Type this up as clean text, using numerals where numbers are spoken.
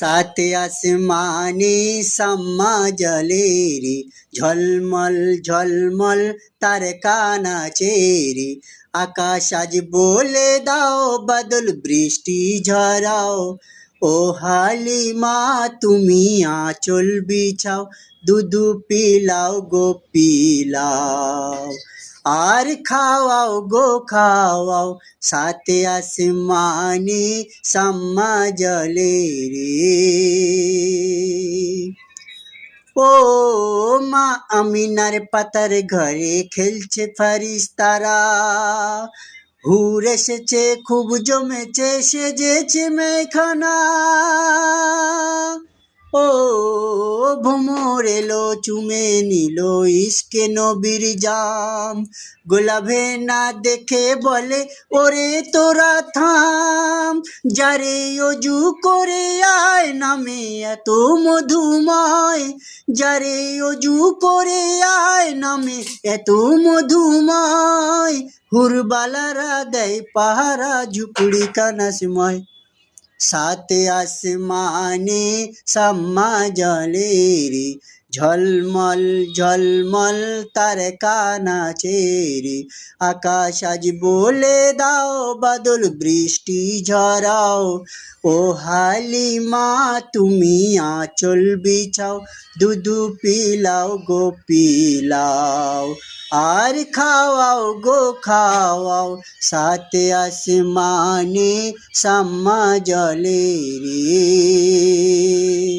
साते आसमाने सम्मा जले रे ঝলমল ঝলমল তারকা নাচে রে আকাশ আজ বলে দাও বাদল বৃষ্টি ঝরাও ও হালিমা তুমি আঁচল বিছাও দুধু পিলাও গো পিলাও আর খাওয়াও গো খাওয়াও সাতে আসমানে সাম্মা জলে রে ও মা আমিনার পাতার ঘরে খেলছে ফারিস্তারা হুর এসেছে খুব জমেছে সেজেছে মেখানা ও ভ্রমর এলো চুমে নিল ইশকে নবীর জাম গোলাভে না দেখে বলে ওরে তোরা থাম যারে অজু করে আয় নামে এত মধুময় যারে অজু করে আয় নামে এত মধুময় হুরবালারা দেয় পাহারা ঝুপড়ি কানাসময় সাতে আসমানে সাম্মা জলে রে ঝলমল ঝলমল তারকা নাচে রে আকাশ আজ বলে দাও বাদল বৃষ্টি ঝরাও ও হালিমা তুমি আঁচল বিছাও দুধু পিলাও গো পিলাও আর খাওয়াও গো খাওয়াও সাতে আসমানে সাম্মা জলে রে।